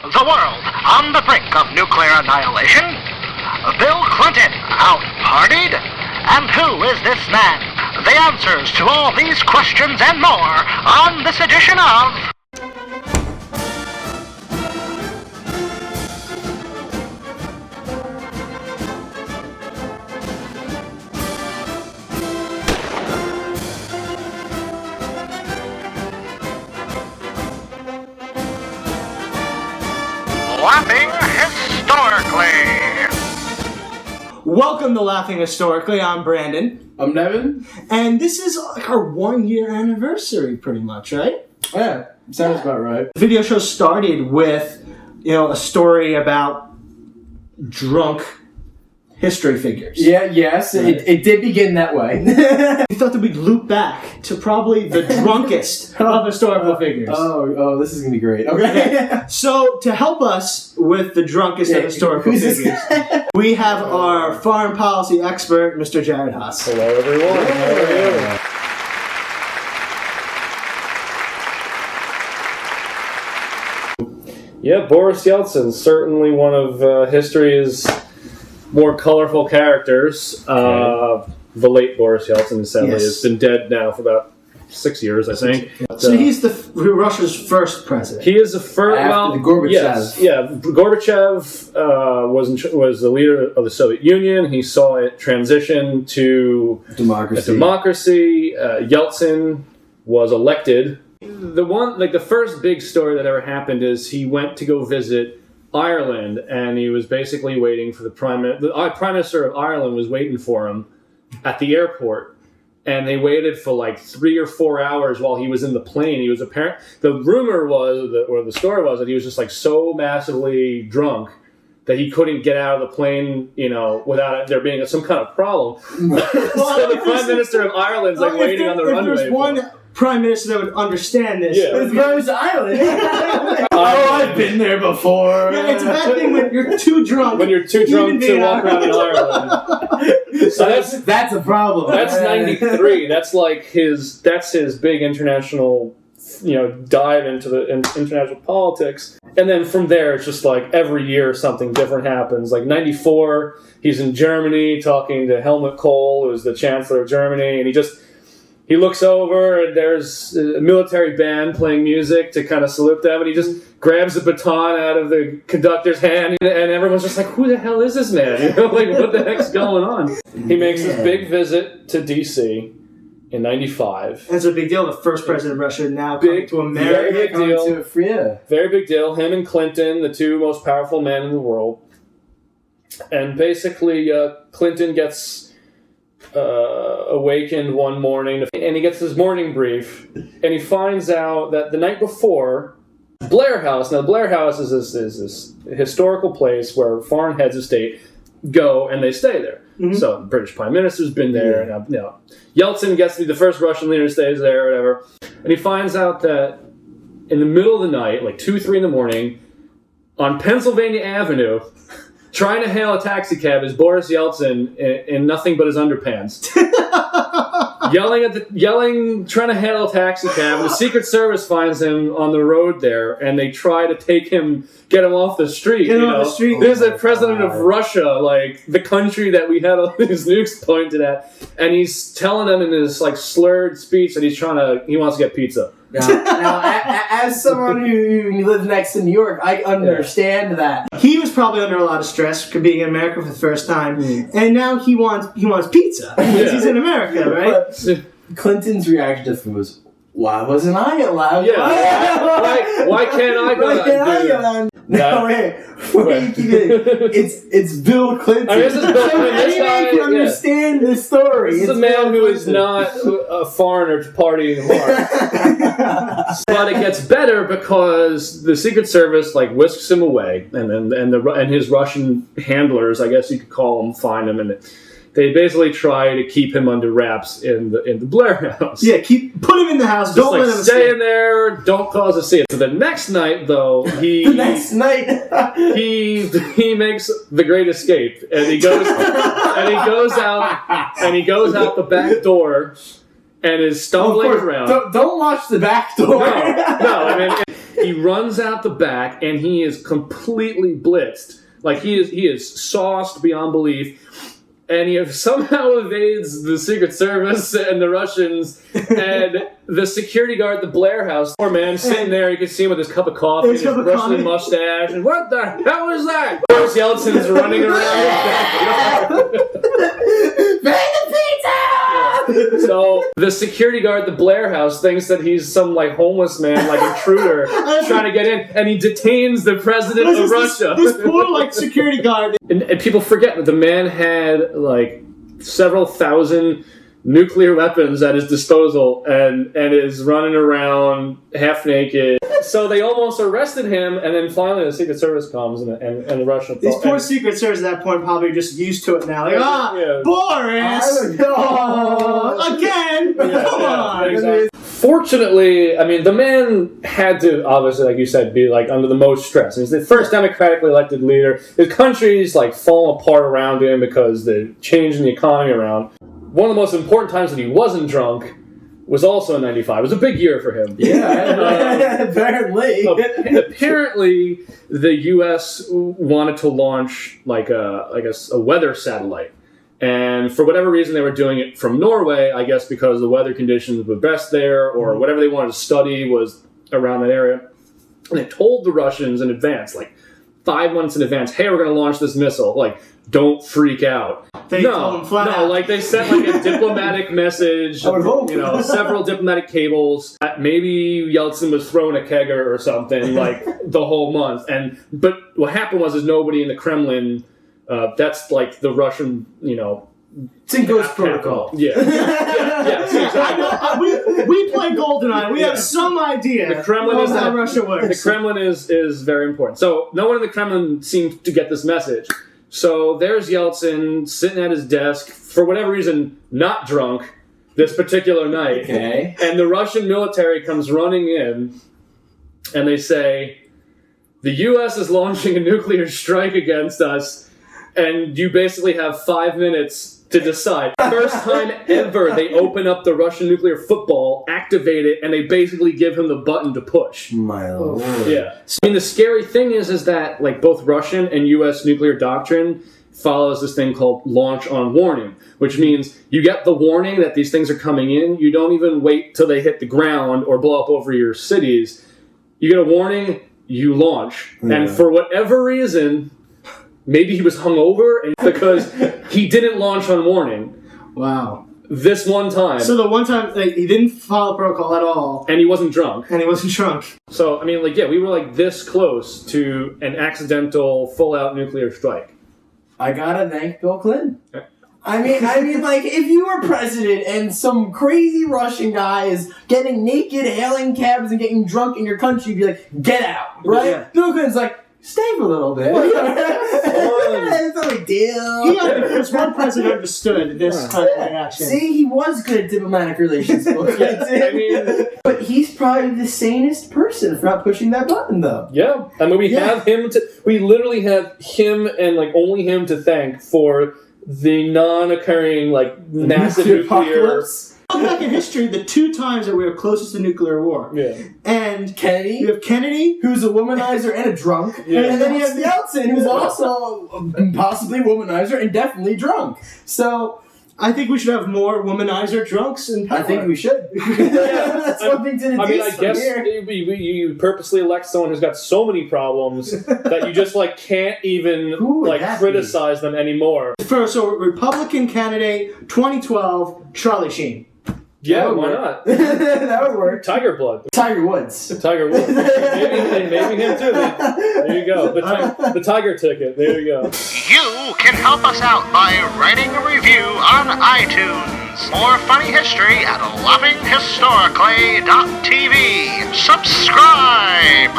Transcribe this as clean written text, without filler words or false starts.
The world on the brink of nuclear annihilation? Bill Clinton out-partied? And who is this man? The answers to all these questions and more on this edition of... Laughing Historically. Welcome to Laughing Historically. I'm Brandon. I'm Nevin. And this is like our 1 year anniversary, pretty much, right? Yeah, sounds about right. The video show started with, a story about drunk history figures. Yes, right. It did begin that way. We thought that we'd loop back to probably the drunkest of historical figures. Oh, this is going to be great. Okay. So, to help us with the drunkest of historical figures, we have our foreign policy expert, Mr. Jared Haase. Hello, everyone. How are you? Yeah, Boris Yeltsin, certainly one of history's more colorful characters. Okay. The late Boris Yeltsin, sadly, Yes. has been dead now for about 6 years, I think. So he's Russia's first president. He is the first. After the Gorbachev. Yes, yeah. Gorbachev was the leader of the Soviet Union. He saw it transition to democracy. Yeltsin was elected. The first big story that ever happened is he went to go visit Ireland, and he was basically waiting for the Prime Minister of Ireland was waiting for him at the airport. And they waited for like 3 or 4 hours while he was in the plane. He was the rumor was, or the story was, that he was just like so massively drunk that he couldn't get out of the plane, without there being some kind of problem. So the Prime Minister of Ireland's like waiting on the runway. If there's one Prime Minister that would understand this, it's Rose Island. I've been there before. Yeah, it's a bad thing when you're too drunk. When you're too drunk to walk around in Ireland. So that's a problem. That's 93. That's his big international, dive into the international politics. And then from there, it's just like every year something different happens. Like 94, he's in Germany talking to Helmut Kohl, who's the Chancellor of Germany, and he looks over and there's a military band playing music to kind of salute them, and he just grabs the baton out of the conductor's hand, and everyone's just like, who the hell is this man? What the heck's going on? He makes this big visit to D.C. in 95. That's a big deal. The first president of Russia now coming to America. Very big deal. Very big deal. Him and Clinton, the two most powerful men in the world. And basically, Clinton gets awakened one morning, and he gets his morning brief, and he finds out that the night before, Blair House. Now, Blair House is this historical place where foreign heads of state go and they stay there. Mm-hmm. So the British Prime Minister's been there, and Yeltsin gets to be the first Russian leader, stays there, or whatever. And he finds out that in the middle of the night, like 2, 3 in the morning, on Pennsylvania Avenue, trying to hail a taxi cab is Boris Yeltsin in nothing but his underpants. Yelling, trying to hail a taxi cab. The Secret Service finds him on the road there, and they try to get him off the street. There's the president of Russia, like the country that we had all these nukes pointed at, and he's telling them in his like slurred speech that he wants to get pizza. Now, as someone who lives next to New York, I understand that. He was probably under a lot of stress being in America for the first time, and now he wants pizza because he's in America, right? But Clinton's reaction to food was, "Why wasn't I allowed? Yeah, why can't I go out? No, wait. It's Bill Clinton. I mean, this is Bill Clinton. Anyone can understand this story. This is a man who is not a foreigner to partying hard. But it gets better because the Secret Service whisks him away, and his Russian handlers, I guess you could call them, find him, and they basically try to keep him under wraps in the Blair House. Yeah, put him in the house. Don't let him stay in there. Don't cause a scene. So the next night, though, he makes the great escape, and he goes out the back door, and is stumbling around. Don't watch the back door. No. I mean, He runs out the back, and he is completely blitzed. Like, he is sauced beyond belief. And he somehow evades the Secret Service and the Russians and the security guard at the Blair House. Poor man sitting there, you can see him with his cup of coffee and his bristly mustache. And what the hell is that? Boris Yeltsin's running around. Bring the pizza! So the security guard at the Blair House thinks that he's some like homeless man, like intruder, trying to get in, and he detains the president of Russia. This poor like security guard. And people forget that the man had like several thousand nuclear weapons at his disposal and is running around half naked. So they almost arrested him, and then finally the Secret Service comes and the Russian. These poor Secret Service at that point probably just used to it now. Like, Boris! Again! Come on! Exactly. Fortunately, I mean, the man had to, obviously, like you said, be like under the most stress. He's the first democratically elected leader. His country's like falling apart around him because they're changing the economy around. One of the most important times that he wasn't drunk was also in '95. It was a big year for him. Yeah, apparently. Apparently, the U.S. wanted to launch like a weather satellite. And for whatever reason, they were doing it from Norway, I guess because the weather conditions were best there, or whatever they wanted to study was around that area. And they told the Russians in advance, like 5 months in advance, hey, we're going to launch this missile. Like, don't freak out. They told them flat out. Like they sent like a diplomatic message, several diplomatic cables. Maybe Yeltsin was throwing a kegger or something like the whole month. But what happened was nobody in the Kremlin. That's like the Russian, It's in Ghost Protocol. Yeah. Exactly. We play GoldenEye. We have some idea the Kremlin of how Russia works. The Kremlin is very important. So no one in the Kremlin seemed to get this message. So there's Yeltsin sitting at his desk, for whatever reason, not drunk this particular night. Okay. And the Russian military comes running in, and they say, the U.S. is launching a nuclear strike against us, and you basically have 5 minutes to decide. First time ever they open up the Russian nuclear football, activate it, and they basically give him the button to push. My lord. Yeah. I mean, the scary thing is that like both Russian and U.S. nuclear doctrine follows this thing called launch on warning, which means you get the warning that these things are coming in. You don't even wait till they hit the ground or blow up over your cities. You get a warning, you launch. Yeah. And for whatever reason, maybe he was hungover and because he didn't launch on warning. Wow. This one time. So the one time he didn't follow protocol at all. And he wasn't drunk. So, I mean, we were like this close to an accidental full-out nuclear strike. I gotta thank Bill Clinton. I mean, like, if you were president and some crazy Russian guy is getting naked, hailing cabs, and getting drunk in your country, you'd be like, get out, right? Yeah. Bill Clinton's like, stay for a little bit. It's no big deal. Because one president understood this kind of reaction. See, he was good at diplomatic relations. But he's probably the sanest person for not pushing that button, though. Yeah. I mean, we literally have him and, like, only him to thank for the non-occurring, like, massive nuclear... Look back in history, the 2 times that we were closest to nuclear war. Yeah. And Kennedy. You have Kennedy, who's a womanizer and a drunk. Yeah. And then you have Yeltsin, who's also possibly a womanizer and definitely drunk. So I think we should have more womanizer drunks in power. I think we should. That's one thing to deduce. I mean, I guess you purposely elect someone who's got so many problems that you just like can't even criticize them anymore. So Republican candidate 2012, Charlie Sheen. Yeah, why not? That would work. Tiger Blood. Tiger Woods. Maybe him too. There you go. The Tiger ticket. There you go. You can help us out by writing a review on iTunes. More funny history at lovinghistorically.tv. Subscribe!